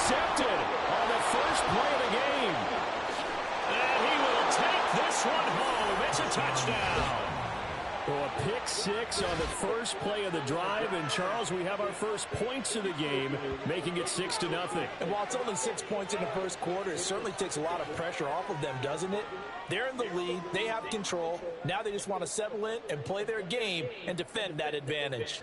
intercepted on the first play of the game. And he will take this one home. It's a touchdown. Well, a pick six on the first play of the drive. And, Charles, we have our first points of the game, making it 6-0. And while it's only 6 points in the first quarter, it certainly takes a lot of pressure off of them, doesn't it? They're in the lead. They have control. Now they just want to settle in and play their game and defend that advantage.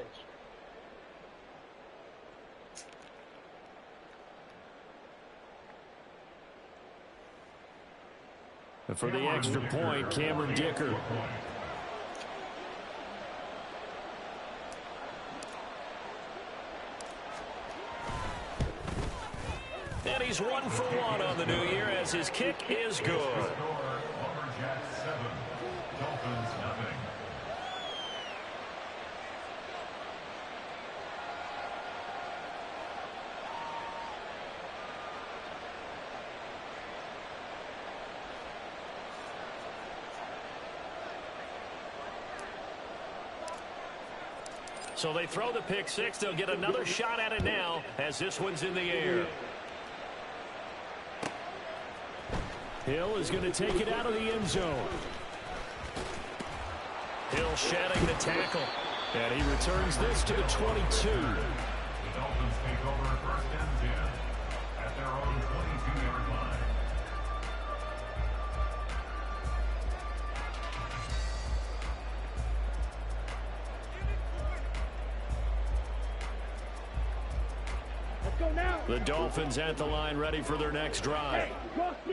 For the extra point, Cameron Dicker. And he's 1 for 1 on the new year as his kick is good. So they throw the pick six. They'll get another shot at it now as this one's in the air. Hill is going to take it out of the end zone. Hill shedding the tackle. And he returns this to the 22. The Dolphins take over first and 10 at their own 22-yard line. The Dolphins at the line ready for their next drive.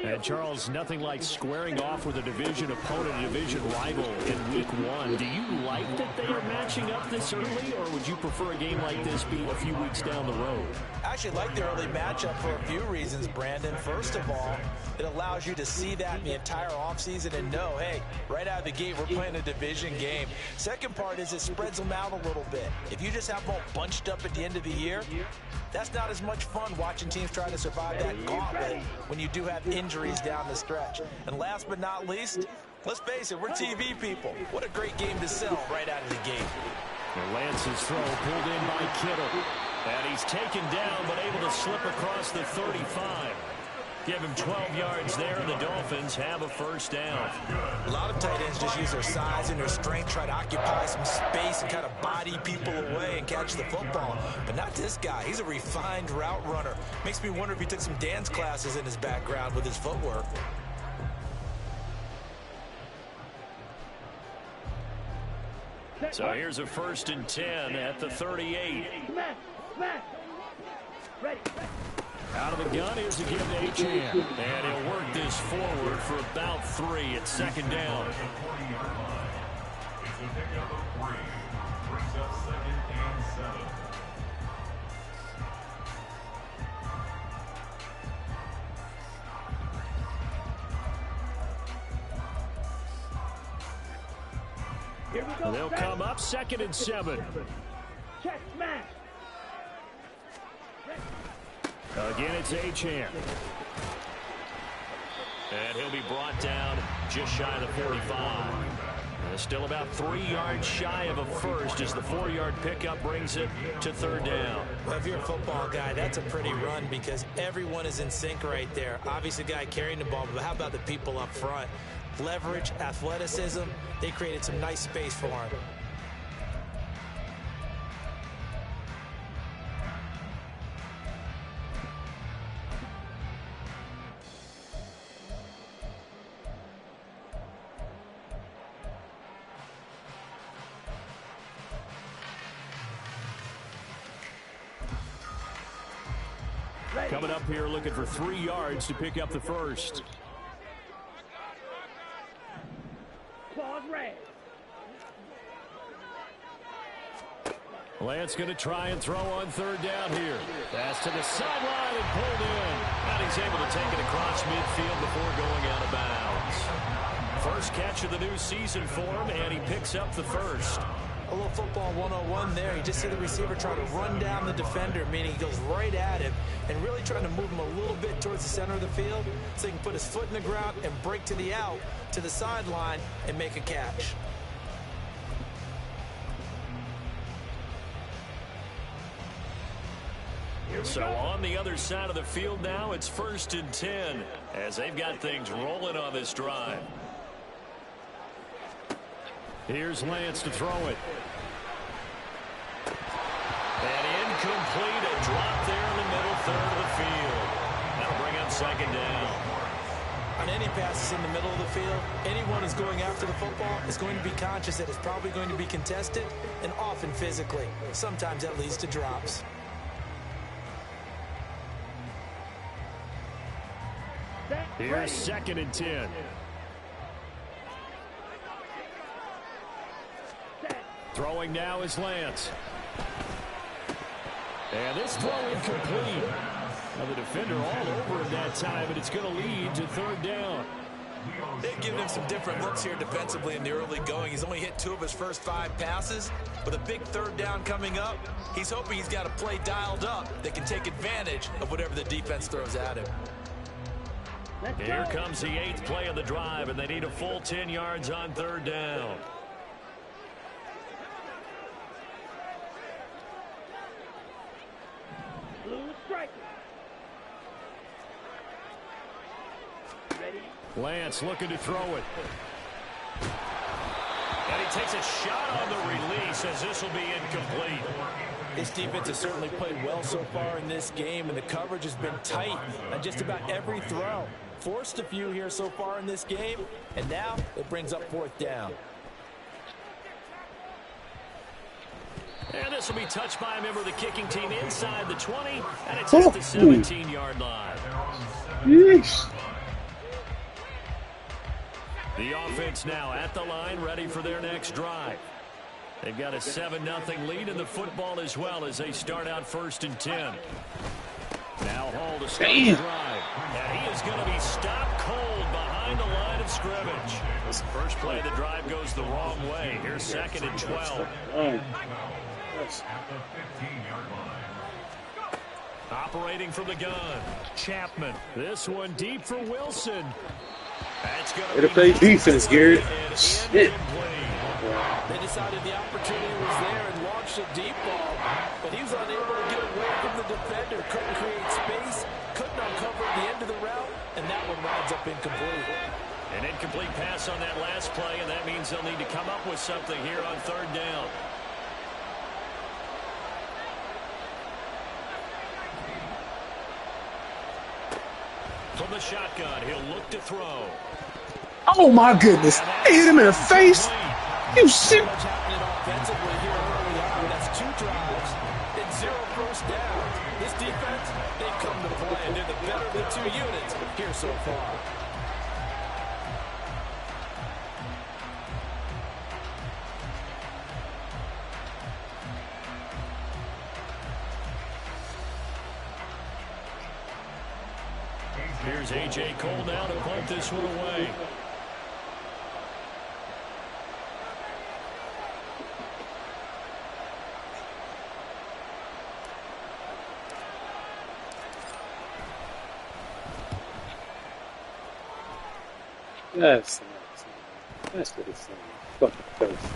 And Charles, nothing like squaring off with a division opponent, a division rival in week one. Do you like that they are matching up this early, or would you prefer a game like this be a few weeks down the road? I actually like the early matchup for a few reasons, Brandon. First of all, it allows you to see that in the entire offseason and know, hey, right out of the gate, we're playing a division game. Second part is it spreads them out a little bit. If you just have them all bunched up at the end of the year, that's not as much fun watching teams try to survive that gauntlet when you do have injuries down the stretch. And last but not least, let's face it, we're TV people. What a great game to sell right out of the gate. And Lance's throw pulled in by Kittle. And he's taken down but able to slip across the 35. Give him 12 yards there, and the Dolphins have a first down. A lot of tight ends just use their size and their strength, try to occupy some space and kind of body people away and catch the football. But not this guy. He's a refined route runner. Makes me wonder if he took some dance classes in his background with his footwork. So here's a first and 10 at the 38. Ready. Out of the gun, here's a give to Achane. And he'll work this forward for about 3 at second down. It's a pickup of 3. Brings up 2nd and 7. Here we go. They'll come up 2nd and 7. Check, smash. Again, it's Achane. And he'll be brought down just shy of the 45. Still about 3 yards shy of a first as the 4-yard pickup brings it to third down. Well, if you're a football guy, that's a pretty run because everyone is in sync right there. Obviously, the guy carrying the ball, but how about the people up front? Leverage, athleticism, they created some nice space for him. Coming up here looking for 3 yards to pick up the first. Claws red. Lance going to try and throw on third down here. Pass to the sideline and pulled in. And he's able to take it across midfield before going out of bounds. First catch of the new season for him, and he picks up the first. A little football 101 there. You just see the receiver try to run down the defender, meaning he goes right at him and really trying to move him a little bit towards the center of the field so he can put his foot in the ground and break to the out, to the sideline, and make a catch. So on the other side of the field now, it's 1st and 10 as they've got things rolling on this drive. Here's Lance to throw it. And incomplete, a drop there in the middle third of the field. That'll bring up 2nd down. On any passes in the middle of the field, anyone who's going after the football is going to be conscious that it's probably going to be contested, and often physically. Sometimes that leads to drops. Here's 2nd and 10. Throwing now is Lance. And this throw incomplete. Now the defender all over him that time, but it's going to lead to 3rd down. They've given him some different looks here defensively in the early going. He's only hit 2 of his first 5 passes. With a big 3rd down coming up, he's hoping he's got a play dialed up that can take advantage of whatever the defense throws at him. Here comes the 8th play of the drive, and they need a full 10 yards on 3rd down. Blue striker. Ready? Lance looking to throw it. And he takes a shot on the release as this will be incomplete. This defense has certainly played well so far in this game, and the coverage has been tight on just about every throw. Forced a few here so far in this game, and now it brings up 4th down. And this will be touched by a member of the kicking team inside the 20, and it's at the 17-yard line. Yes. The offense now at the line, ready for their next drive. They've got a 7-0 lead in the football as well as they start out 1st and 10. Now Hall to start the drive. And he is going to be stopped cold behind the line of scrimmage. This first play of the drive goes the wrong way. Here's 2nd and 12. Operating from the gun, Chapman. This one deep for Wilson. That's going to Better play defense, Garrett. Shit. They decided the opportunity was there and launched a deep ball, but he was unable to get away from the defender. Couldn't create space, couldn't uncover the end of the route, and that one winds up incomplete. An incomplete pass on that last play, and that means they'll need to come up with something here on 3rd down. From the shotgun, he'll look to throw. Oh my goodness. He hit him in the face. You shit. What's happening offensively here early on? That's 2 drives and 0 first downs. This defense, they've come to play, and they're the better of the 2 units here so far. Here's A.J. Cole now to punt this one away. That's what it's saying. Fucking toast.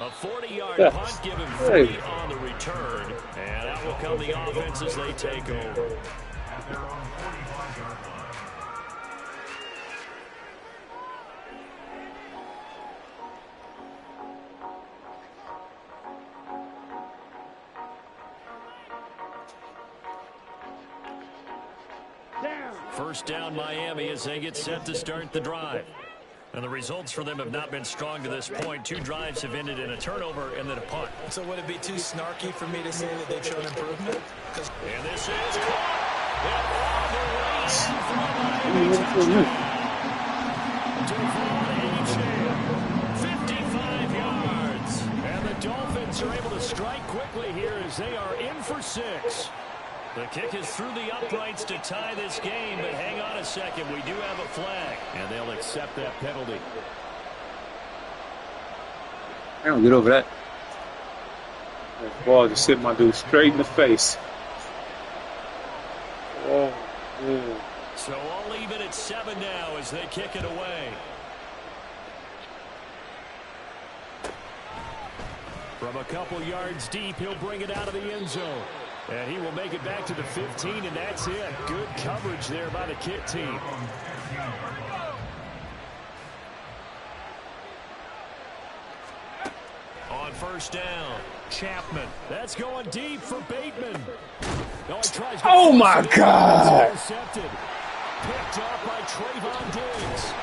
A 40-yard punt given free on the return. And out will come the offense as they take over. First down Miami as they get set to start the drive. And the results for them have not been strong to this point. 2 drives have ended in a turnover and then a punt. So would it be too snarky for me to say that they've shown improvement? And this is caught. And 55 yards. And the Dolphins are able to strike quickly here as they are in for 6. The kick is through the uprights to tie this game, but hang on a second. We do have a flag, and they'll accept that penalty. I don't get over that. That ball just hit my dude straight in the face. Oh, man. So I'll leave it at 7 now as they kick it away. From a couple yards deep, he'll bring it out of the end zone. And he will make it back to the 15, and that's it. Good coverage there by the kick team. On first down, Chapman. That's going deep for Bateman. No, he tries to Oh, my God. Intercepted. Picked up by Trayvon Diggs.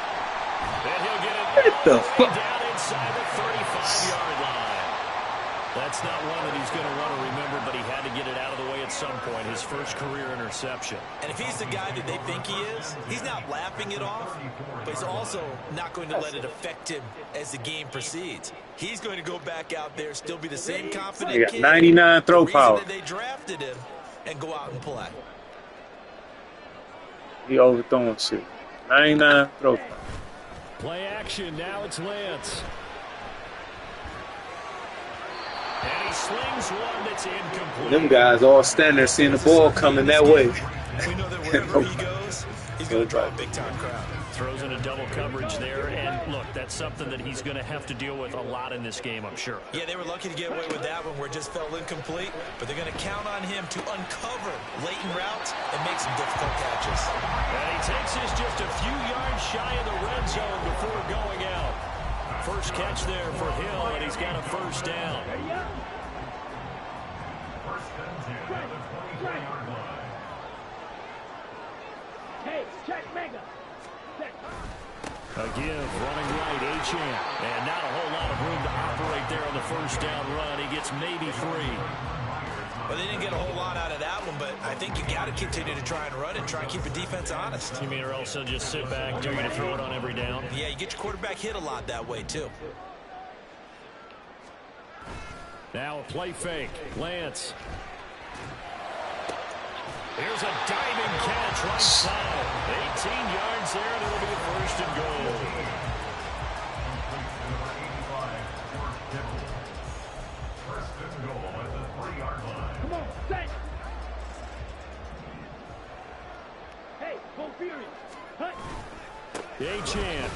And he'll get it What the fuck? down inside the 35-yard line. That's not one that he's going to want to remember, but he had to get it out of the way at some point. His first career interception. And if he's the guy that they think he is, he's not laughing it off, but he's also not going to let it affect him as the game proceeds. He's going to go back out there, still be the same confident He got kid. 99 throw power. That they drafted him and go out and play. He overthrowing shit. 99 throw power. Play action. Now it's Lance. And he slings one that's incomplete. Them guys all standing there seeing the ball coming that way. We know that wherever he goes, he's going to draw a big-time crowd. Throws in a double coverage there, and look, that's something that he's going to have to deal with a lot in this game, I'm sure. Yeah, they were lucky to get away with that one where it just fell incomplete, but they're going to count on him to uncover latent routes and make some difficult catches. And he takes this just a few yards shy of the red zone before going out. First catch there for Hill, and he's got a first down. Hey, check mega. Check. A give, running right, Achane. And not a whole lot of room to operate there on the first down run. He gets maybe 3. Well, they didn't get a whole lot out of that one, but I think you got to continue to try and run and try and keep the defense honest. You mean or else they'll just sit back, dare you to throw it on every down? Yeah, you get your quarterback hit a lot that way, too. Now a play fake. Lance. Here's a diving catch right side. 18 yards there, and it'll be a first and goal. Come on, set. Hey, go Fury. Hut. Achane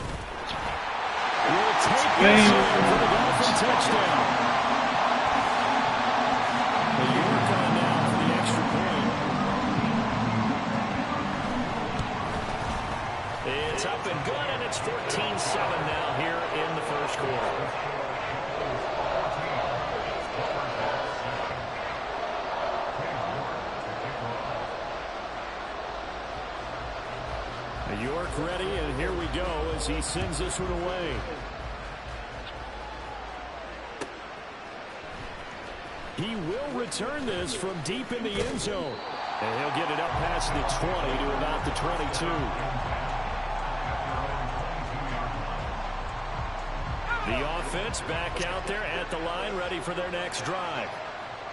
will take this in for the Dolphin touchdown. The York on now for the extra point. It's up and good, and it's 14-7 now here in the first quarter. York ready, and here we go as he sends this one away. He will return this from deep in the end zone. And he'll get it up past the 20 to about the 22. The offense back out there at the line, ready for their next drive.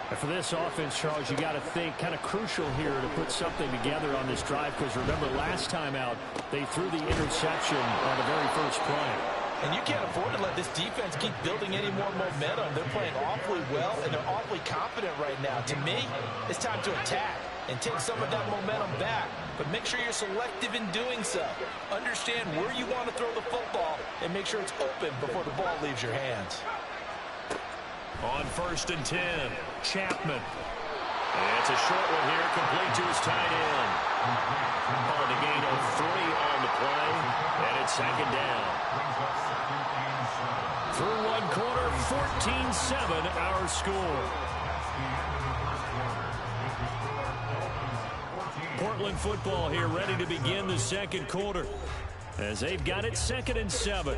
And for this offense, Charles, you got to think kind of crucial here to put something together on this drive, because remember last time out they threw the interception on the very first play. And you can't afford to let this defense keep building any more momentum. They're playing awfully well, and they're awfully confident right now. To me, it's time to attack and take some of that momentum back. But make sure you're selective in doing so. Understand where you want to throw the football and make sure it's open before the ball leaves your hands. On 1st and 10, Chapman. And it's a short one here, complete to his tight end. On the gain of 3 on the play, and it's 2nd down. Through 1 quarter, 14-7 our score. Portland football here, ready to begin the 2nd quarter, as they've got it 2nd and 7.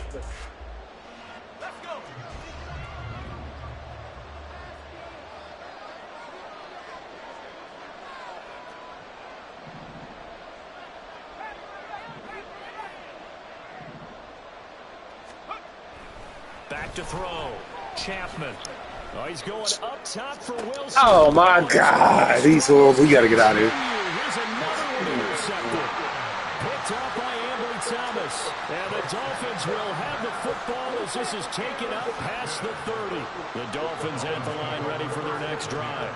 Back to throw. Chapman. Oh, he's going up top for Wilson. Oh, my God. He's horrible. We got to get out of here. Here's another one intercepted. Picked up by Ambly Thomas. And the Dolphins will have the football as this is taken up past the 30. The Dolphins at the line ready for their next drive.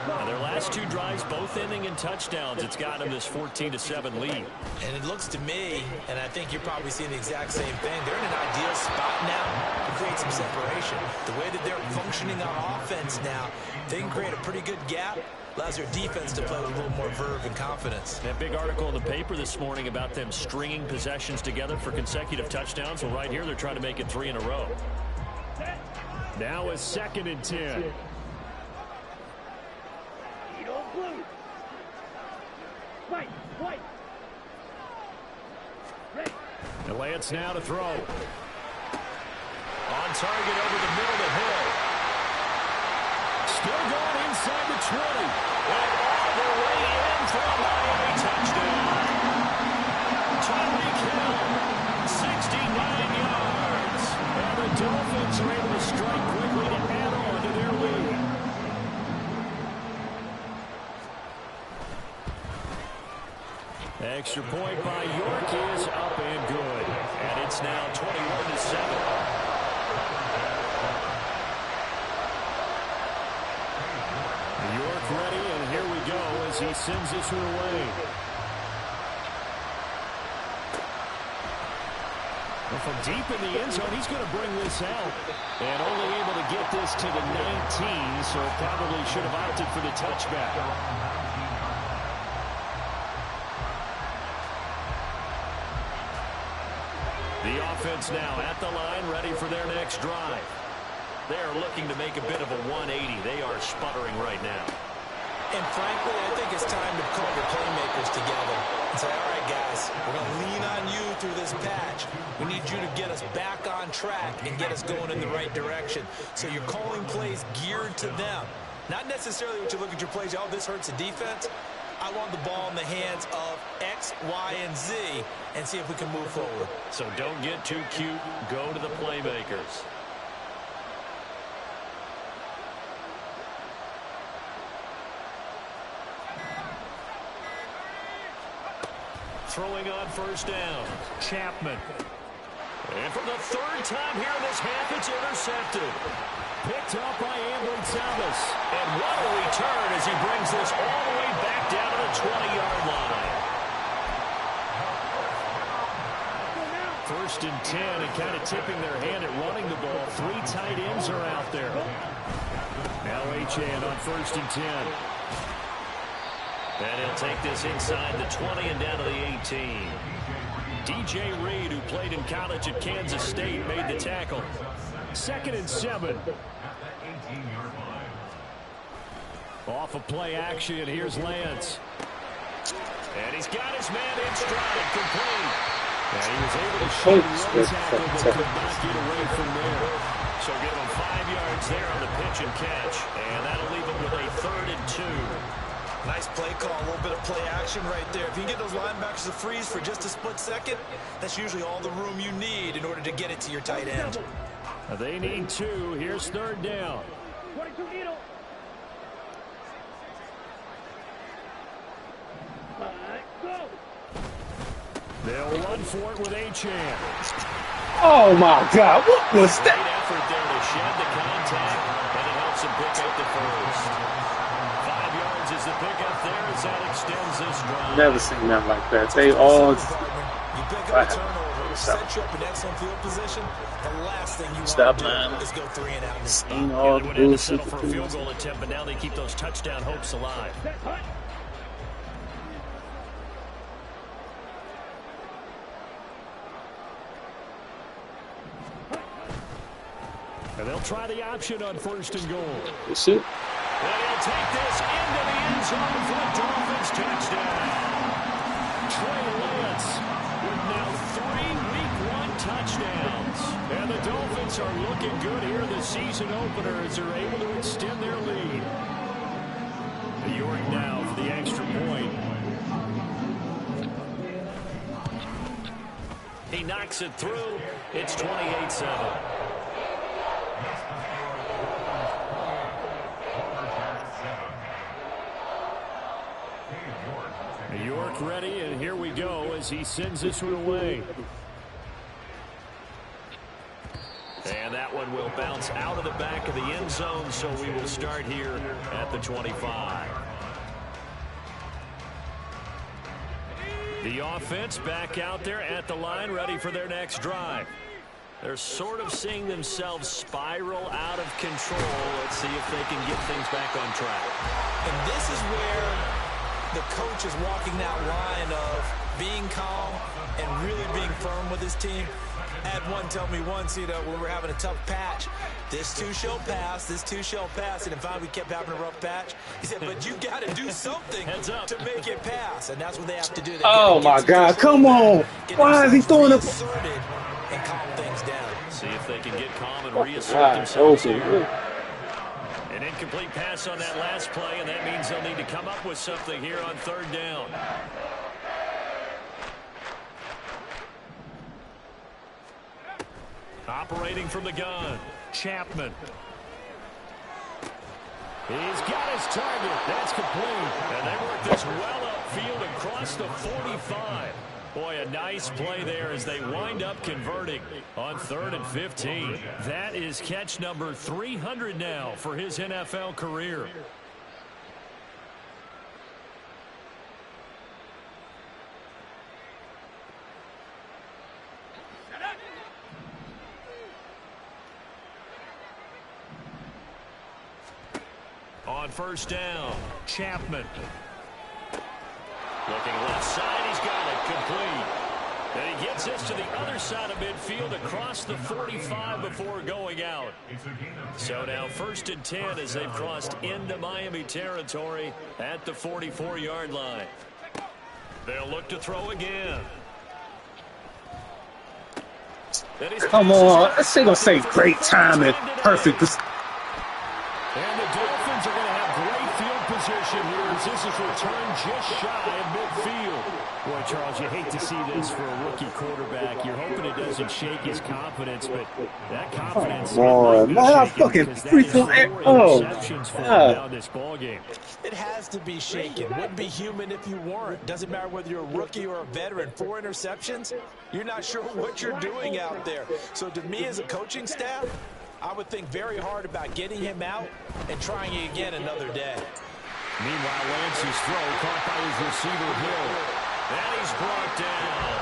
Now, their last 2 drives, both ending in touchdowns. It's got them this 14-7 lead. And it looks to me, and I think you're probably seeing the exact same thing, they're in an ideal spot now to create some separation. The way that they're functioning on offense now, they can create a pretty good gap, allows your defense to play with a little more verve and confidence. That big article in the paper this morning about them stringing possessions together for consecutive touchdowns. Well, right here, they're trying to make it 3 in a row. Now a 2nd and 10. And Lance now to throw. On target over the middle to Hill. Still going inside the 20. And all the way in for a Miami touchdown. Tyreek Hill, 69 yards. And the Dolphins are able to strike quickly to add on to their lead. Extra point by York is up and good. And it's now 21-7. York ready, and here we go as he sends this one away. Well, from deep in the end zone, he's going to bring this out. And only able to get this to the 19, so probably should have opted for the touchback. The offense now at the line, ready for their next drive. They're looking to make a bit of a 180. They are sputtering right now. And frankly, I think it's time to call your playmakers together and say, all right, guys, we're going to lean on you through this patch. We need you to get us back on track and get us going in the right direction. So you're calling plays geared to them. Not necessarily what you look at your plays, oh, this hurts the defense. I want the ball in the hands of X, Y, and Z and see if we can move forward. So don't get too cute. Go to the playmakers. Throwing on first down, Chapman. And for the 3rd time here in this half, it's intercepted. Picked up by Thomas. And what a return as he brings this all the way back down to the 20-yard line. 1st and 10, and kind of tipping their hand at running the ball. 3 tight ends are out there. Now Achane on 1st and 10. And he'll take this inside the 20 and down to the 18. DJ Reed, who played in college at Kansas State, made the tackle. 2nd and 7. Off of play action, here's Lance. And he's got his man in stride, complete. And he was able to shoot one tackle, but could not get away from there. So give him 5 yards there on the pitch and catch. And that'll leave him with a 3rd and 2. Nice play call, a little bit of play action right there. If you can get those linebackers to freeze for just a split second, that's usually all the room you need in order to get it to your tight end. They need 2. Here's 3rd down. 22 needle. Go. They'll run for it with Achane. Oh my God, what was Great that? effort there to shed the contact, and it helps him pick up the first. 5 yards is the pickup there as that extends this drive. Never seen that like that. They all You pick up a turnover, set you up in excellent field position. The last thing you Stop, want to man. do is go 3 and out. seen Yeah, all they the would have to bullshit. settle for a field goal attempt, but now they keep those touchdown hopes alive. And they'll try the option on 1st and goal. That's it. And he'll take this into the end zone for the Dolphins touchdown. Trey Lance with now 3 Week 1 touchdowns. And the Dolphins are looking good here in the season opener as they're able to extend their lead. York now for the extra point. He knocks it through. It's 28-7. York ready, and here we go as he sends this one away. And that one will bounce out of the back of the end zone, so we will start here at the 25. The offense back out there at the line, ready for their next drive. They're sort of seeing themselves spiral out of control. Let's see if they can get things back on track. And this is where the coach is walking that line of being calm and really being firm with his team. I had one tell me once, when we were having a tough patch, this too shall pass, this too shall pass. And in fact, we kept having a rough patch. He said, but you got to do something to make it pass. And that's what they have to do. Oh, my God. Come on. Why is he throwing it? And calm things down. See if they can get calm and reassert themselves Okay. here. An incomplete pass on that last play, and that means they'll need to come up with something here on 3rd down. Operating from the gun, Chapman. He's got his target. That's complete. And they work this well upfield across the 45. Boy, a nice play there as they wind up converting on 3rd and 15. That is catch number 300 now for his NFL career. On 1st down, Chapman. Looking left side, he's got it complete. And he gets this to the other side of midfield across the 45 before going out. So now 1st and 10 as they've crossed into Miami territory at the 44-yard line. They'll look to throw again. Come on. This ain't going to say great timing. Perfect. And the Dolphins are going to have great field position here as this is returned just shy of midfield. Boy, Charles, you hate to see this for a rookie quarterback. You're hoping it doesn't shake his confidence, but that confidence interceptions for him down this ball game. It has to be shaken. Wouldn't be human if you weren't. Doesn't matter whether you're a rookie or a veteran. 4 interceptions, you're not sure what you're doing out there. So to me as a coaching staff, I would think very hard about getting him out and trying it again another day. Meanwhile, Lance's throw caught by his receiver, Hill. And he's brought down.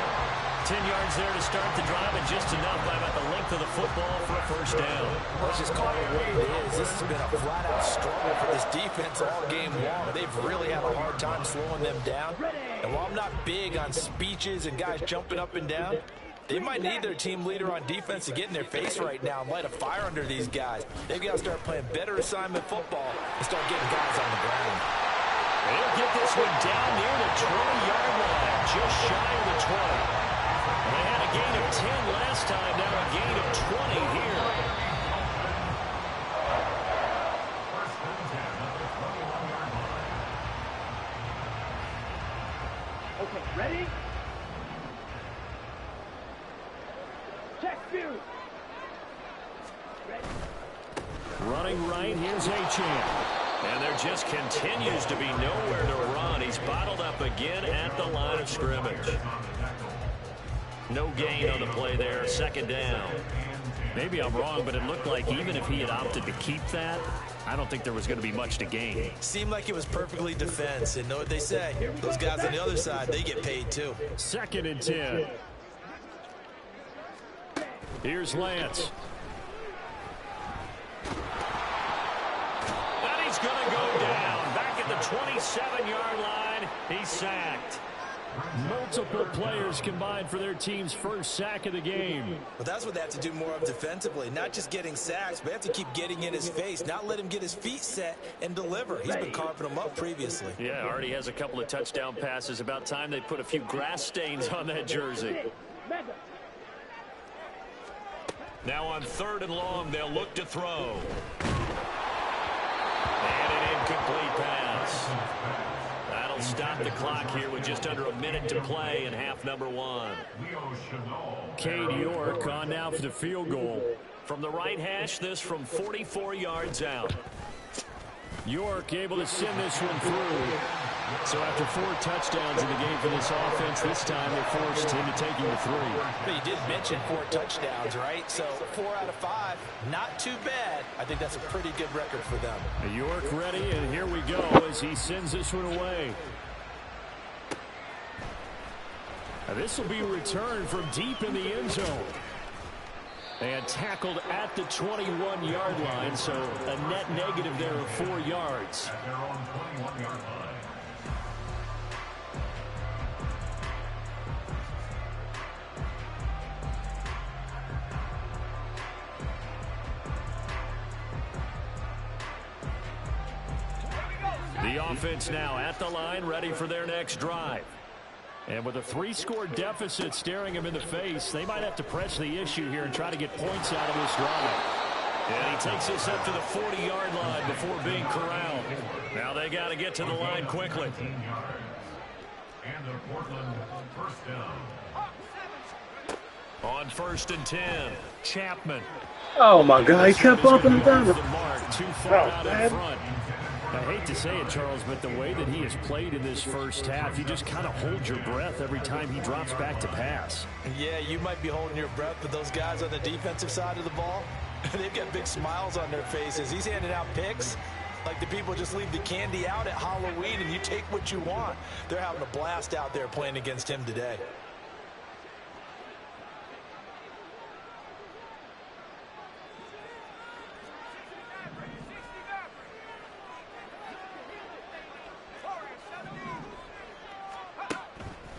10 yards there to start the drive, and just enough by about the length of the football for a 1st down. Let's just call it what it is. This has been a flat-out struggle for this defense all game long. They've really had a hard time slowing them down. And while I'm not big on speeches and guys jumping up and down, they might need their team leader on defense to get in their face right now and light a fire under these guys. They've got to start playing better assignment football and start getting guys on the ground. They'll get this one down near the 20-yard line, just shy of the 20. They had a gain of 10 last time, now a gain of 20 here. Okay, ready? Check view. Running right, here's Achane. And there just continues to be nowhere to run. He's bottled up again at the line of scrimmage. No gain on the play there, 2nd down. Maybe I'm wrong, but it looked like even if he had opted to keep that, I don't think there was going to be much to gain. Seemed like it was perfectly defense. And know what they say? Those guys on the other side, they get paid too. 2nd and 10. Here's Lance. And he's going to go down. Back at the 27-yard line, he's sacked. Multiple players combined for their team's 1st sack of the game. Well, that's what they have to do more of defensively. Not just getting sacks, but they have to keep getting in his face. Not let him get his feet set and deliver. He's been carving them up previously. Yeah, already has a couple of touchdown passes. About time they put a few grass stains on that jersey. Now on 3rd and long, they'll look to throw. And an incomplete pass. That'll stop the clock here with just under a minute to play in half number 1. Cade York on now for the field goal. From the right hash, this from 44 yards out. York able to send this one through. So after 4 touchdowns in the game for this offense, this time they're forced into taking the 3. But you did mention 4 touchdowns, right? So 4 out of 5, not too bad. I think that's a pretty good record for them. York ready, and here we go as he sends this one away. Now this will be returned from deep in the end zone. And tackled at the 21-yard line, so a net negative there of 4 yards. At their own 21-yard line. The offense now at the line, ready for their next drive. And with a 3-score deficit staring him in the face, they might have to press the issue here and try to get points out of this drive. And he takes this up to the 40-yard line before being corralled. Now they got to get to the line quickly. And the Portland first down. On 1st and 10, Chapman. Oh my God, he kept bumping him down. The mark too far out in front. I hate to say it, Charles, but the way that he has played in this first half, you just kind of hold your breath every time he drops back to pass. Yeah, you might be holding your breath, but those guys on the defensive side of the ball, they've got big smiles on their faces. He's handing out picks like the people just leave the candy out at Halloween and you take what you want. They're having a blast out there playing against him today.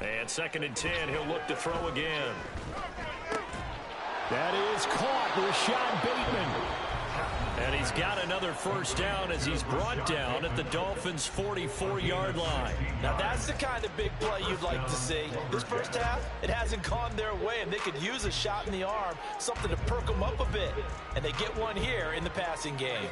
And 2nd and 10, he'll look to throw again. That is caught, Rashad Bateman. And he's got another first down as he's brought down at the Dolphins' 44-yard line. Now that's the kind of big play you'd like to see. This first half, it hasn't gone their way, and they could use a shot in the arm, something to perk them up a bit. And they get one here in the passing game.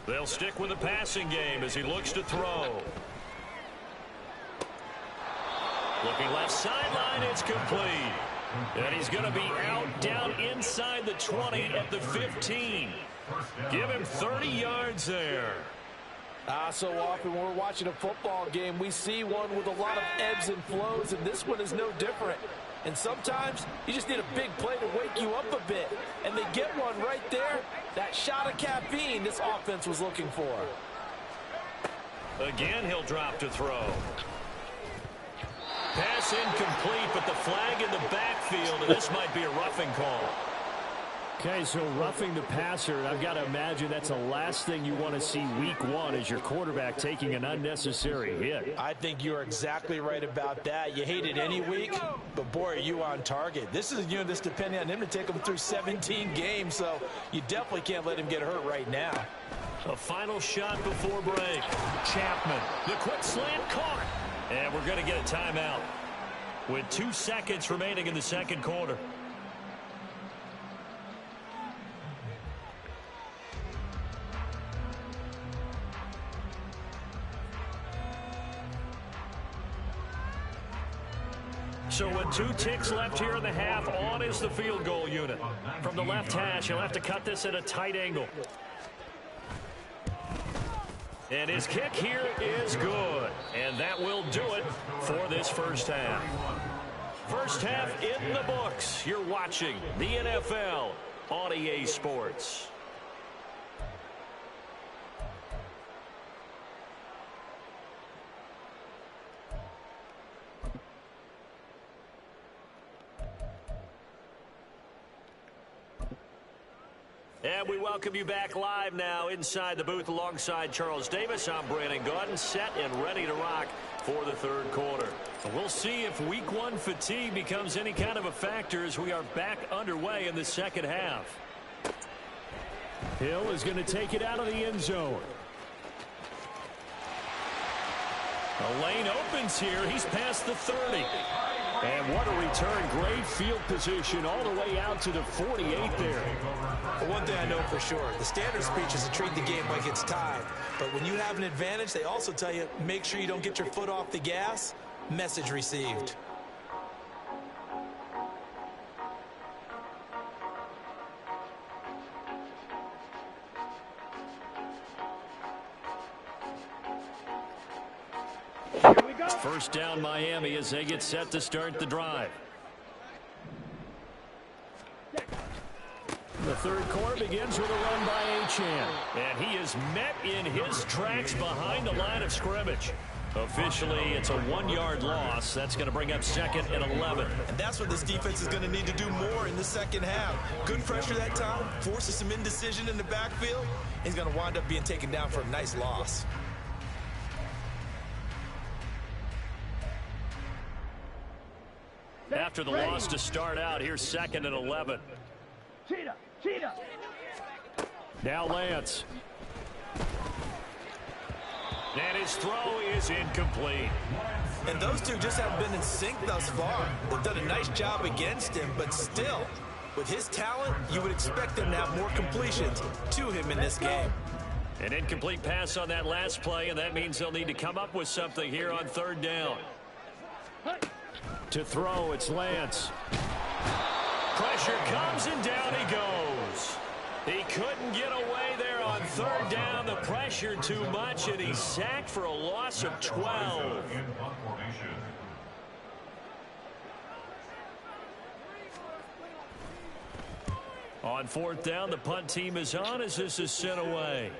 They'll stick with the passing game as he looks to throw. Looking left sideline, it's complete. And he's going to be out down inside the 20 at the 15. Give him 30 yards there. So often when we're watching a football game, we see one with a lot of ebbs and flows, and this one is no different. And sometimes you just need a big play to wake you up a bit. And they get one right there. That shot of caffeine this offense was looking for. Again, he'll drop to throw. Pass incomplete, but the flag in the backfield, and this might be a roughing call. Okay, so roughing the passer, and I've got to imagine that's the last thing you want to see week one as your quarterback taking an unnecessary hit. I think you're exactly right about that. You hate it any week, but boy, are you on target. This is a unit that's depending on him to take him through 17 games, so you definitely can't let him get hurt right now. A final shot before break. Chapman, the quick slant caught. And we're going to get a timeout with 2 seconds remaining in the second quarter. So with 2 ticks left here in the half, on is the field goal unit. From the left hash, he'll have to cut this at a tight angle. And his kick here is good. And that will do it for this first half. First half in the books. You're watching the NFL on EA Sports. And we welcome you back live now inside the booth alongside Charles Davis. I'm Brandon Gaudin, set and ready to rock for the third quarter. We'll see if week one fatigue becomes any kind of a factor as we are back underway in the second half. Hill is going to take it out of the end zone. The lane opens here. He's past the 30. And what a return. Great field position all the way out to the 48 there. Well, one thing I know for sure, the standard speech is to treat the game like it's tied. But when you have an advantage, they also tell you, make sure you don't get your foot off the gas. Message received. First down Miami as they get set to start the drive. The third quarter begins with a run by Achane. And he is met in his tracks behind the line of scrimmage. Officially, it's a 1-yard loss. That's going to bring up 2nd and 11. And that's what this defense is going to need to do more in the second half. Good pressure that time, forces some indecision in the backfield. He's going to wind up being taken down for a nice loss. After the loss to start out, here's 2nd and 11. Cheetah. Now Lance. And his throw is incomplete. And those two just haven't been in sync thus far. They've done a nice job against him, but still, with his talent, you would expect them to have more completions to him in this game. An incomplete pass on that last play, and that means they'll need to come up with something here on 3rd down. To throw, it's Lance. Pressure comes, and down he goes. He couldn't get away there on 3rd down. The pressure too much, and he's sacked for a loss of 12. On 4th down, the punt team is on as this is sent away.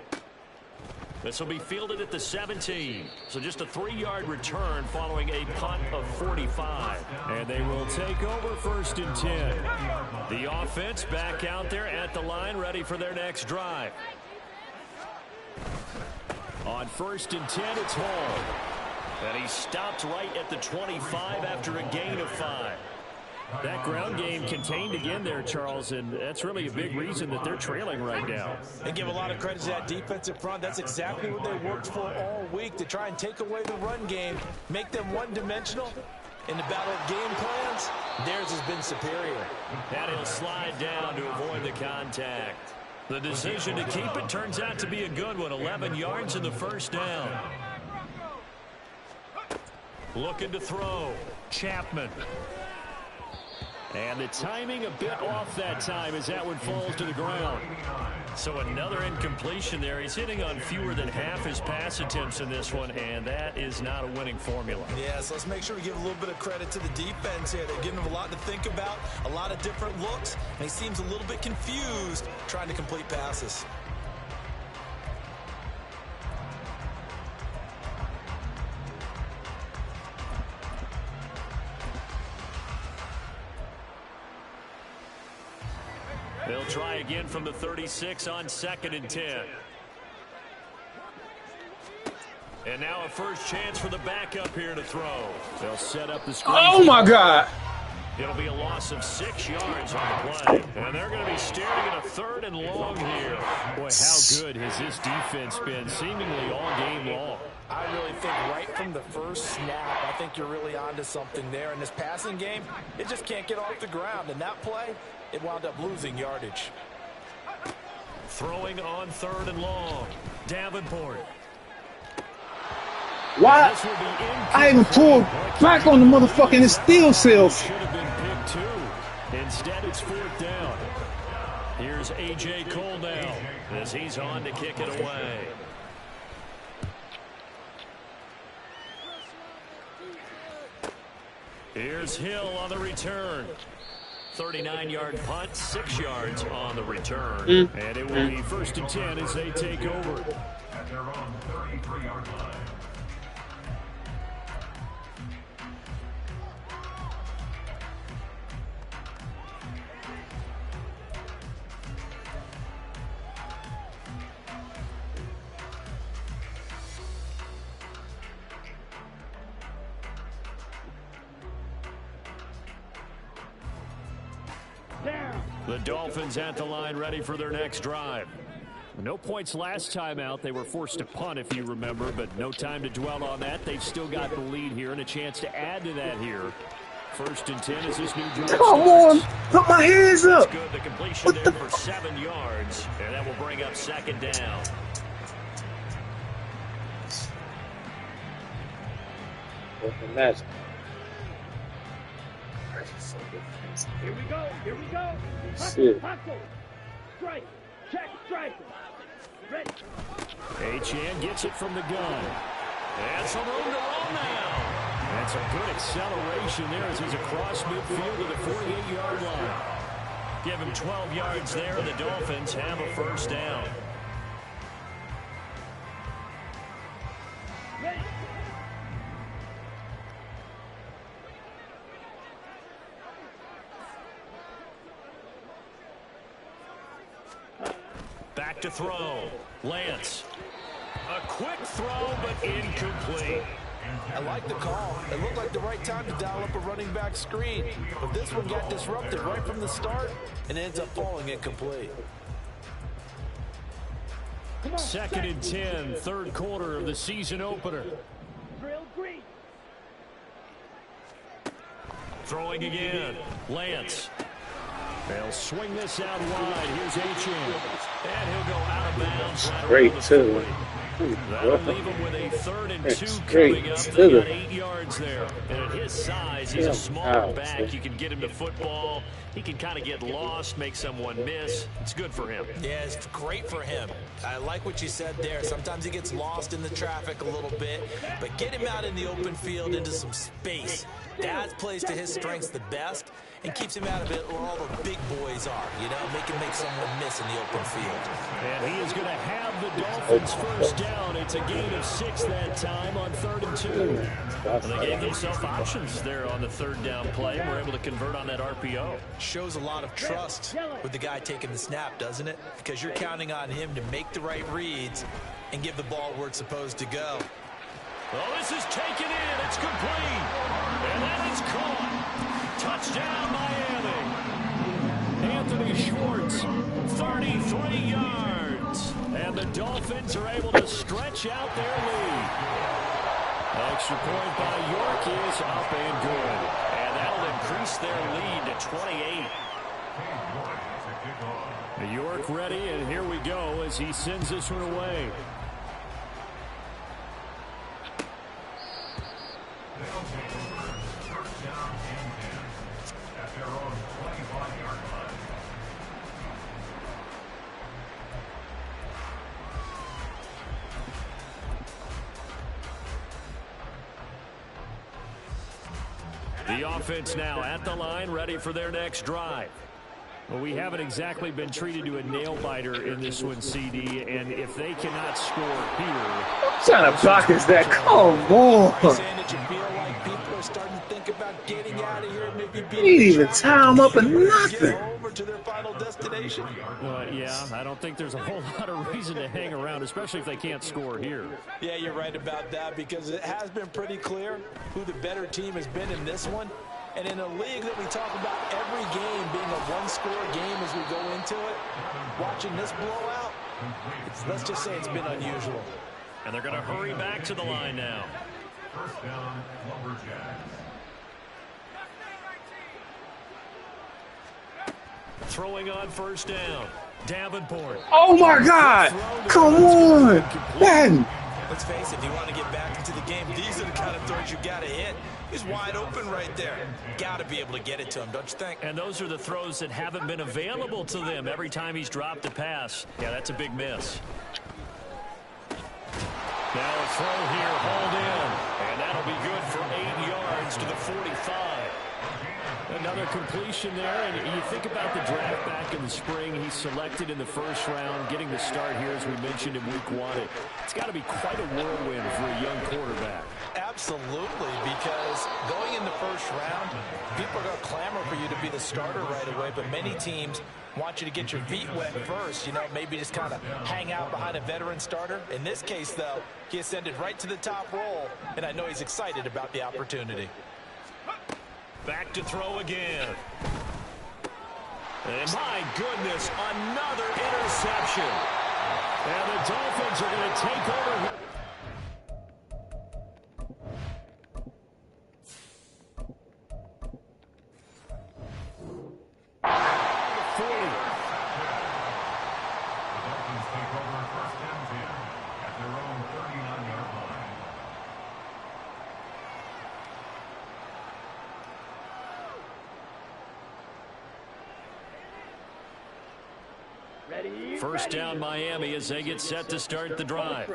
This will be fielded at the 17. So just a 3-yard return following a punt of 45. And they will take over 1st and 10. The offense back out there at the line, ready for their next drive. On 1st and 10, it's Hall. And he stopped right at the 25 after a gain of 5. That ground game contained again there, Charles, and that's really a big reason that they're trailing right now. They give a lot of credit to that defensive front. That's exactly what they worked for all week, to try and take away the run game, make them one-dimensional. In the battle of game plans, theirs has been superior. And he'll slide down to avoid the contact. The decision to keep it turns out to be a good one. 11 yards in the 1st down. Looking to throw. Chapman. And the timing a bit off that time as that one falls to the ground. So another incompletion there. He's hitting on fewer than half his pass attempts in this one, and that is not a winning formula. Yeah, so let's make sure we give a little bit of credit to the defense here. They're giving him a lot to think about, a lot of different looks, and he seems a little bit confused trying to complete passes. They'll try again from the 36 on 2nd and 10. And now a first chance for the backup here to throw. They'll set up the screen. Oh, my God. It'll be a loss of 6 yards on the play. And they're going to be staring at a 3rd and long here. Boy, how good has this defense been seemingly all game long? I really think right from the first snap, I think you're really onto something there. In this passing game, it just can't get off the ground. And that play, it wound up losing yardage. Throwing on 3rd and long. Davenport. Why? I even pulled back on the motherfucking steel sails. Should have been picked too. Instead, it's 4th down. Here's A.J. Cole now as he's on to kick it away. Here's Hill on the return. 39-yard punt, 6 yards on the return. And it will be 1st and 10 as they take over. At their own 33-yard line. The Dolphins at the line, ready for their next drive. No points last time out. They were forced to punt, if you remember, but no time to dwell on that. They've still got the lead here and a chance to add to that here. 1st and 10 as this new drive Come on, put my hands up. That's good. The completion there for 7 yards, and that will bring up 2nd down. Here we go. Here we go. Shit. Hustle. Strike. Check. Strike. Ready. Achane gets it from the gun. And some room to run now. That's a good acceleration there as he's across midfield to the 48-yard line. Give him 12 yards there, and the Dolphins have a first down. Ready. Back to throw. Lance. A quick throw, but incomplete. I like the call. It looked like the right time to dial up a running back screen. But this one got disrupted right from the start and ends up falling incomplete. Come on. 2nd and 10, third quarter of the season opener. Drill green. Throwing again. Lance. They'll swing this out wide. Here's Achane. And he'll go out of bounds. Great, too. That'll leave him with a 3rd and 2 Great, coming up. too. They got 8 yards there. And at his size, he's a smaller Wow, back. You can get him to football. He can kind of get lost, make someone miss. It's good for him. Yeah, it's great for him. I like what you said there. Sometimes he gets lost in the traffic a little bit, but get him out in the open field into some space. That plays to his strengths the best and keeps him out of it where all the big boys are, you know, make someone miss in the open field. And he is going to have the Dolphins first down. It's a gain of 6 that time on 3rd and 2. And they gave themselves options there on the 3rd down play. And we're able to convert on that RPO. Shows a lot of trust with the guy taking the snap, doesn't it? Because you're counting on him to make the right reads and give the ball where it's supposed to go. Oh, this is taken in. It's complete. And then it's caught. Touchdown, Miami. Anthony Schwartz, 33 yards. And the Dolphins are able to stretch out their lead. Extra point by York is up and good. And that'll increase their lead to 28. York ready, and here we go as he sends this one away. They'll take over 1st down and 10 at their own 25-yard line. The offense now at the line, ready for their next drive. Well, we haven't exactly been treated to a nail-biter in this one, CD, and if they cannot score here... What kind of block is that? Come on. Saying that you feel like people are starting to think about getting out of here, maybe being... He didn't even tie him up or nothing. Get over to their final destination. Yeah, I don't think there's a whole lot of reason to hang around, especially if they can't score here. Yeah, you're right about that, because it has been pretty clear who the better team has been in this one. And in a league that we talk about every game being a one-score game as we go into it, watching this blowout, let's just say it's been unusual. And they're going to hurry back to the line now. 1st down, Lumberjacks. Throwing on 1st down. Davenport. Oh, my God. Come on. Madden. Let's face it, if you want to get back into the game, these are the kind of throws you got to hit. He's wide open right there. Got to be able to get it to him, don't you think? And those are the throws that haven't been available to them every time he's dropped a pass. Yeah, that's a big miss. Now a throw here, hauled in. And that'll be good for 8 yards to the 45. Another completion there, and you think about the draft back in the spring. He's selected in the 1st round, getting the start here, as we mentioned in week 1. It's got to be quite a whirlwind for a young quarterback. Absolutely, because going in the 1st round, people are going to clamor for you to be the starter right away, but many teams want you to get your feet wet first, you know, maybe just kind of hang out behind a veteran starter. In this case, though, he ascended right to the top role, and I know he's excited about the opportunity. Back to throw again. And my goodness, another interception. And the Dolphins are going to take over. The Dolphins take over 1st and 10 at their own 39-yard line. Ready. First down Miami as they get set to start the drive.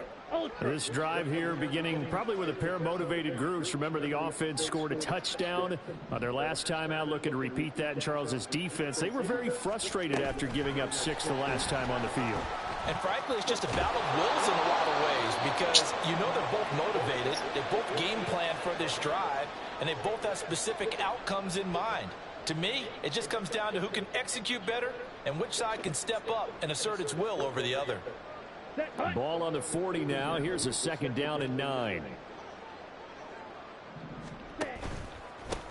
This drive here beginning probably with a pair of motivated groups. Remember, the offense scored a touchdown on their last time out, looking to repeat that in Charles's defense. They were very frustrated after giving up 6 the last time on the field. And frankly, it's just a battle of wills in a lot of ways because you know they're both motivated. They both game plan for this drive, and they both have specific outcomes in mind. To me, it just comes down to who can execute better and which side can step up and assert its will over the other. Ball on the 40 now. Here's a 2nd down and 9.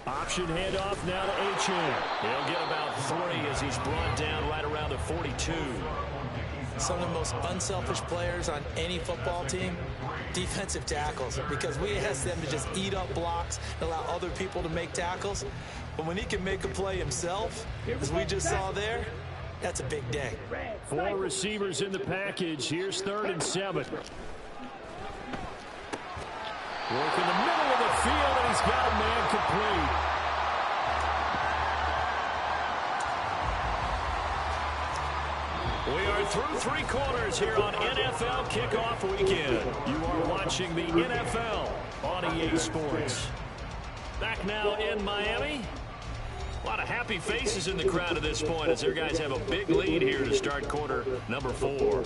Option handoff now to Achane. He'll get about 3 as he's brought down right around the 42. Some of the most unselfish players on any football team, defensive tackles, because we ask them to just eat up blocks and allow other people to make tackles. But when he can make a play himself, as we just saw there, that's a big day. 4 receivers in the package. Here's 3rd and 7. Work in the middle of the field, and he's got a man complete. We are through 3 quarters here on NFL Kickoff Weekend. You are watching the NFL on EA Sports. Back now in Miami. A lot of happy faces in the crowd at this point as their guys have a big lead here to start quarter number 4.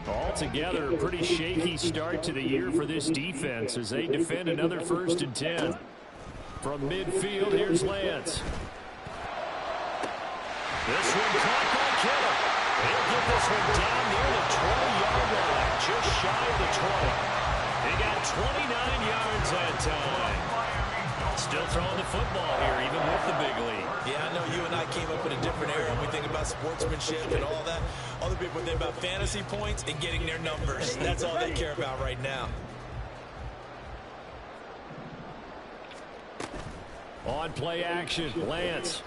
Altogether, a pretty shaky start to the year for this defense as they defend another 1st and 10. From midfield, here's Lance. This one caught by Kittle. He'll get this one down near the 20-yard line, just shy of the 20. He got 29 yards that time. Still throwing the football here, even with the big lead. Yeah, I know you and I came up in a different era when we think about sportsmanship and all that. Other people think about fantasy points and getting their numbers. That's all they care about right now. On play action, Lance.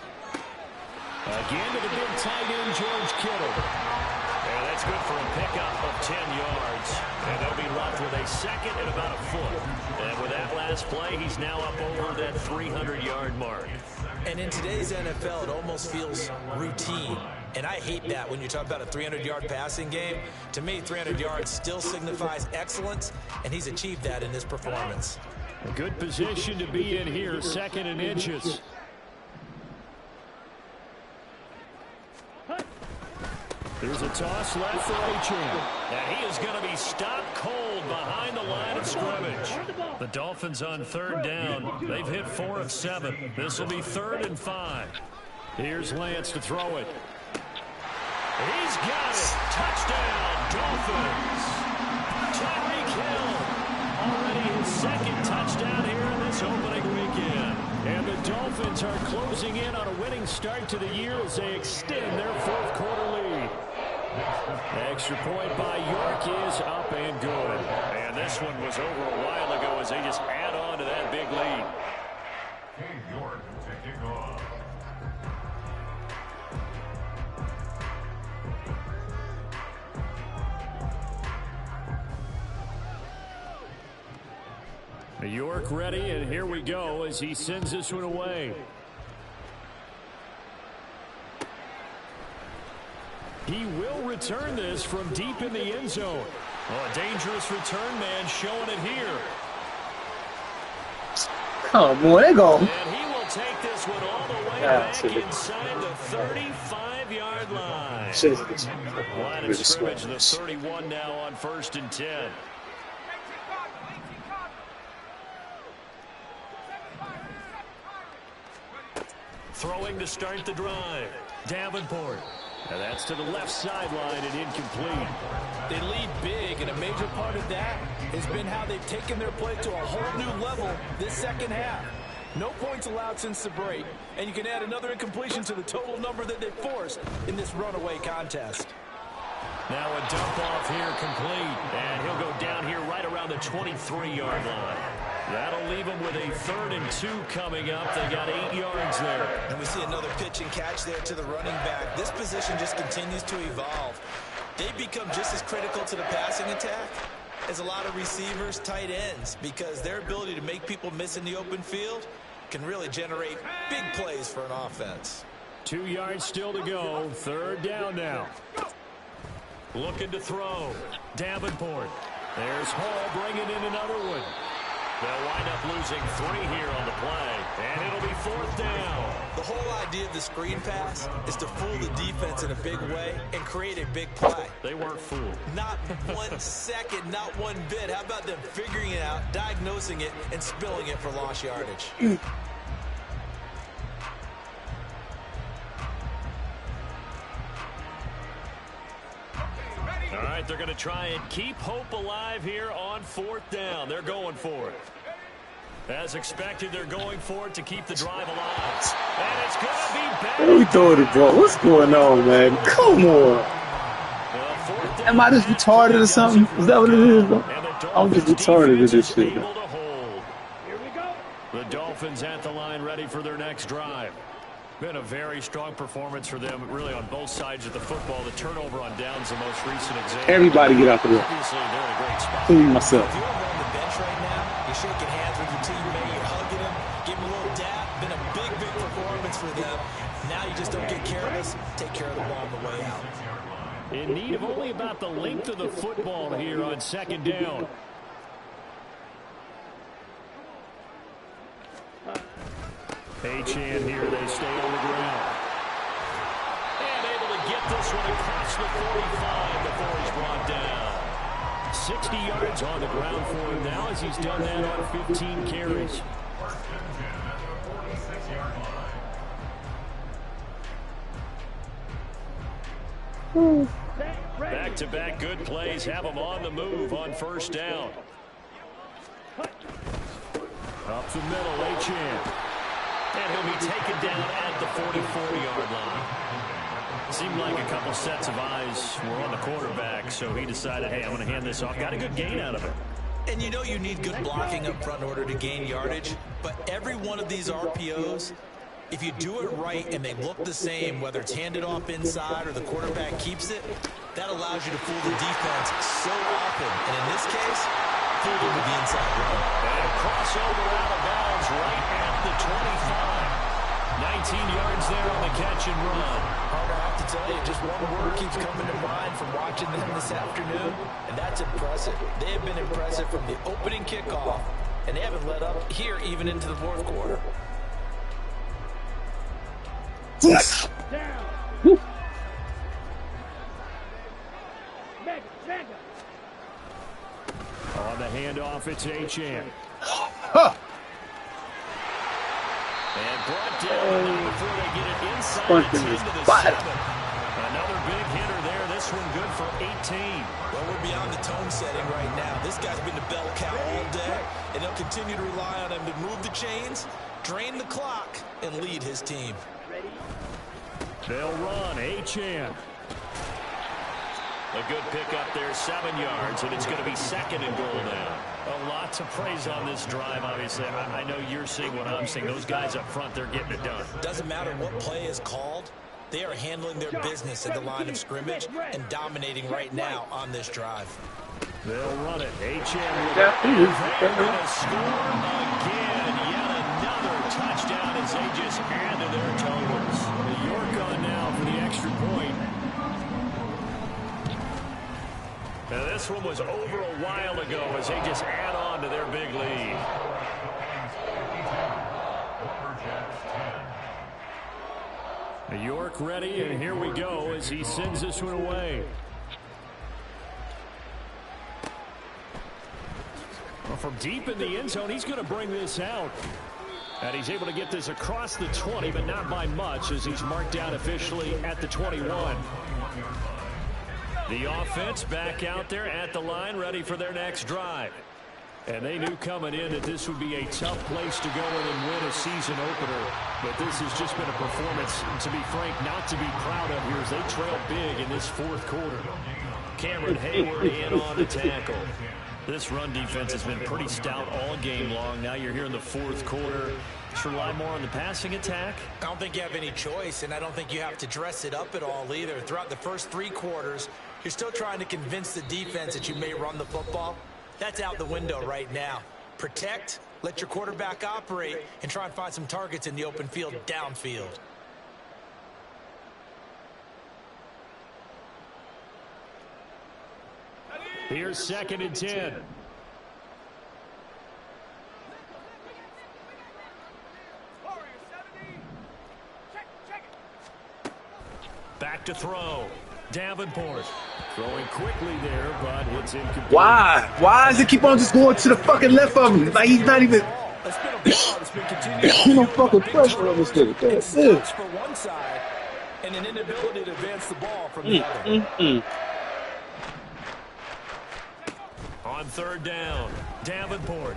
Again to the big tight end, George Kittle. And that's good for a pickup of 10 yards. And they'll be left with a 2nd and about a foot. And with that last play, he's now up over that 300-yard mark. And in today's NFL, it almost feels routine. And I hate that when you talk about a 300-yard passing game. To me, 300 yards still signifies excellence, and he's achieved that in this performance. A good position to be in here, 2nd and inches. There's a toss left for Achane. And he is going to be stopped cold behind the line of scrimmage. The Dolphins on 3rd down. They've hit 4 of 7. This will be 3rd and 5. Here's Lance to throw it. He's got it. Touchdown, Dolphins. Tyreek Hill. Already his 2nd touchdown here in this opening weekend. And the Dolphins are closing in on a winning start to the year as they extend their 4th quarter lead. Extra point by York is up and good. And this one was over a while ago as they just add on to that big lead. York to kick off. York ready, and here we go as he sends this one away. He will return this from deep in the end zone. Oh, a dangerous return man showing it here. Oh, boy, they go. And he will take this one all the way back inside the 35-yard line. Line of scrimmage, the 31 now on 1st and 10. Throwing to start the drive. Davenport. And that's to the left sideline and incomplete. They lead big, and a major part of that has been how they've taken their play to a whole new level this 2nd half. No points allowed since the break, and you can add another incompletion to the total number that they forced in this runaway contest. Now a dump off here complete, and he'll go down here right around the 23-yard line. That'll leave them with a 3rd and 2 coming up. They got 8 yards there. And we see another pitch and catch there to the running back. This position just continues to evolve. They become just as critical to the passing attack is a lot of receivers, tight ends, because their ability to make people miss in the open field can really generate big plays for an offense. 2 yards still to go. 3rd down now. Looking to throw. Davenport. There's Hall bringing in another one. They'll wind up losing 3 here on the play, and it'll be 4th down. The whole idea of the screen pass is to fool the defense in a big way and create a big play. They weren't fooled. Not 1 second, not 1 bit. How about them figuring it out, diagnosing it, and spilling it for lost yardage? All right, they're going to try and keep hope alive here on 4th down. They're going for it. As expected, they're going for it to keep the drive alive. And it's going to be back. Where we throwing the ball? What's going on, man? Come on. Am I just retarded or something? Is that what it is, bro? I'm just retarded at this shit. Here we go. The Dolphins at the line, ready for their next drive. Been a very strong performance for them, really, on both sides of the football. The turnover on downs, the most recent example. Everybody get out the way. Obviously, they're in a great spot. Including myself. If you're on the bench right now, you're shaking hands with your teammate, you're hugging him, giving him a little dab. Been a big, big performance for them. Now you just don't get careless. Take care of the ball on the way out. In need of only about the length of the football here on 2nd down. Achane here, they stay on the ground. And able to get this one across the 45 before he's brought down. 60 yards on the ground for him now as he's done that on 15 carries. Back-to-back good plays have him on the move on 1st down. Up the middle, Achane. And he'll be taken down at the 44-yard line. Seemed like a couple sets of eyes were on the quarterback, so he decided, hey, I'm going to hand this off. Got a good gain out of it. And you know you need good blocking up front in order to gain yardage, but every one of these RPOs, if you do it right and they look the same, whether it's handed off inside or the quarterback keeps it, that allows you to fool the defense so often. And in this case, fooled him with the inside run. And a crossover out of bounds right at the 25. 19 yards there on the catch and run. Hard to have to tell you, just one word keeps coming to mind from watching them this afternoon, and that's impressive. They have been impressive from the opening kickoff, and they haven't let up here even into the 4th quarter. Yes. Down. Mega. On the handoff, it's Achane. And brought down before they get it inside the 10 to the 7. Another big hitter there. This one good for 18. Well, we're beyond the tone setting right now. This guy's been the bell cow all day, and they'll continue to rely on him to move the chains, drain the clock, and lead his team. They'll run. Achane. A good pickup there, 7 yards, and it's going to be 2nd and goal now. A lot to praise on this drive, obviously. I know you're seeing what I'm seeing. Those guys up front, they're getting it done. Doesn't matter what play is called. They are handling their business at the line of scrimmage and dominating right now on this drive. They'll run it. Achane. They're going to score again. Yet another touchdown as they just add to their totals. York on now for the extra point. Now this one was over a while ago as they just add on to their big lead. York ready, and here we go as he sends this one away. Well, from deep in the end zone, he's going to bring this out. And he's able to get this across the 20, but not by much as he's marked down officially at the 21. The offense back out there at the line, ready for their next drive. And they knew coming in that this would be a tough place to go in and win a season opener. But this has just been a performance, to be frank, not to be proud of here as they trail big in this 4th quarter. Cameron Hayward in on the tackle. This run defense has been pretty stout all game long. Now you're here in the 4th quarter. Just rely more on the passing attack. I don't think you have any choice, and I don't think you have to dress it up at all either. Throughout the first 3 quarters, you're still trying to convince the defense that you may run the football, That's out the window right now. Protect, let your quarterback operate, and try and find some targets in the open field downfield. Here's 2nd and 10. Back to throw. Davenport throwing quickly there, but it's incomplete. Why? Why does it keep on just going to the fucking left of him? Like he's not even. No fucking pressure on this nigga. That's it. For one side, and an inability to advance the ball from the other. On 3rd down, Davenport.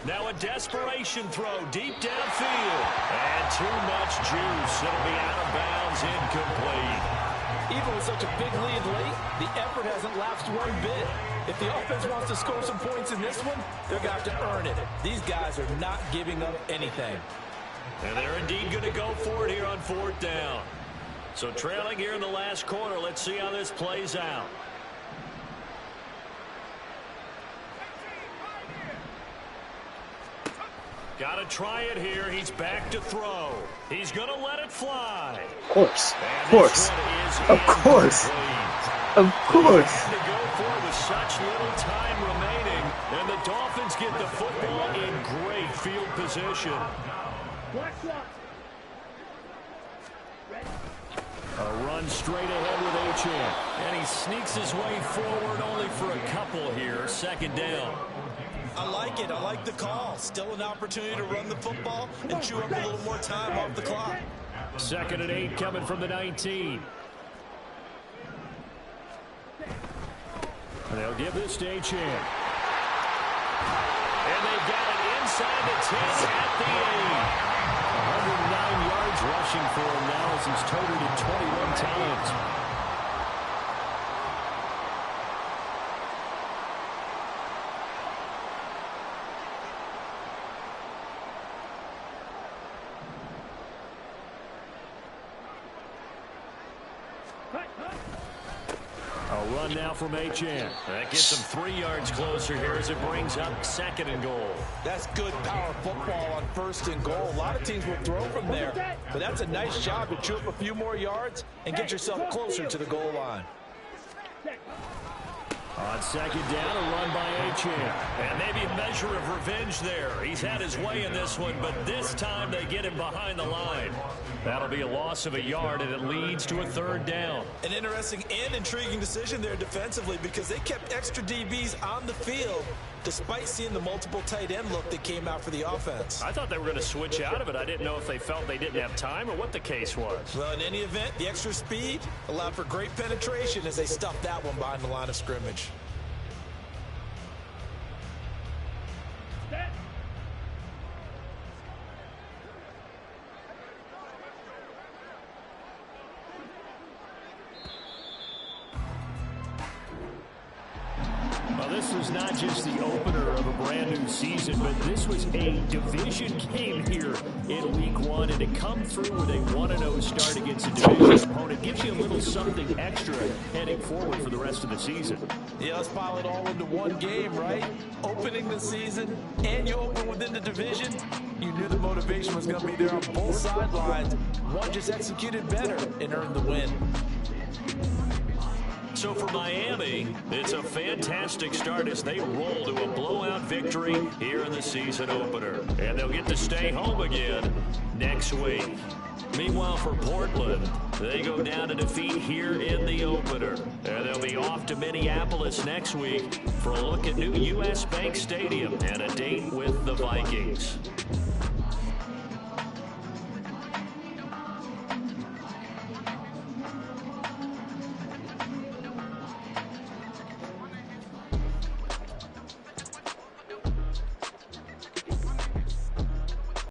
Now a desperation throw deep downfield. And too much juice. It'll be out of bounds, incomplete. Even with such a big lead late, the effort hasn't lapsed one bit. If the offense wants to score some points in this one, they're going to have to earn it. These guys are not giving up anything. And they're indeed going to go for it here on 4th down. So trailing here in the last quarter, let's see how this plays out. Got to try it here. He's back to throw. He's going to let it fly. Of course. Of course. Of course. Of course. To go for it with such little time remaining. And the Dolphins get the football in great field position. A run straight ahead with Achane. And he sneaks his way forward only for a couple here. 2nd down. I like it. I like the call. Still an opportunity to run the football and chew up a little more time off the clock. 2nd and 8 coming from the 19. And they'll give this to Achane. And they've got it inside the 10 at the 8. 109 yards rushing for him now as he's totaled it 21 times. A run now from Achane. That gets him 3 yards closer here as it brings up 2nd and goal. That's good power football on 1st and goal. A lot of teams will throw from there, but that's a nice job to chew up a few more yards and get yourself closer to the goal line. On 2nd down, a run by Achane. And maybe a measure of revenge there. He's had his way in this one, but this time they get him behind the line. That'll be a loss of a yard, and it leads to a 3rd down. An interesting and intriguing decision there defensively because they kept extra DBs on the field despite seeing the multiple tight end look that came out for the offense. I thought they were going to switch out of it. I didn't know if they felt they didn't have time or what the case was. Well, in any event, the extra speed allowed for great penetration as they stuffed that one behind the line of scrimmage. Well, this was not just the opener of a brand new season, but this was a division game here in week 1. And to come through with a 1-0 start against a division opponent gives you a little something extra heading forward for the rest of the season. Yeah, let's pile it all into one game, right? Opening the season, and you open within the division. You knew the motivation was going to be there on both sidelines. One just executed better and earned the win. So for Miami, it's a fantastic start as they roll to a blowout victory here in the season opener. And they'll get to stay home again next week. Meanwhile, for Portland, they go down to defeat here in the opener. And they'll be off to Minneapolis next week for a look at new U.S. Bank Stadium and a date with the Vikings.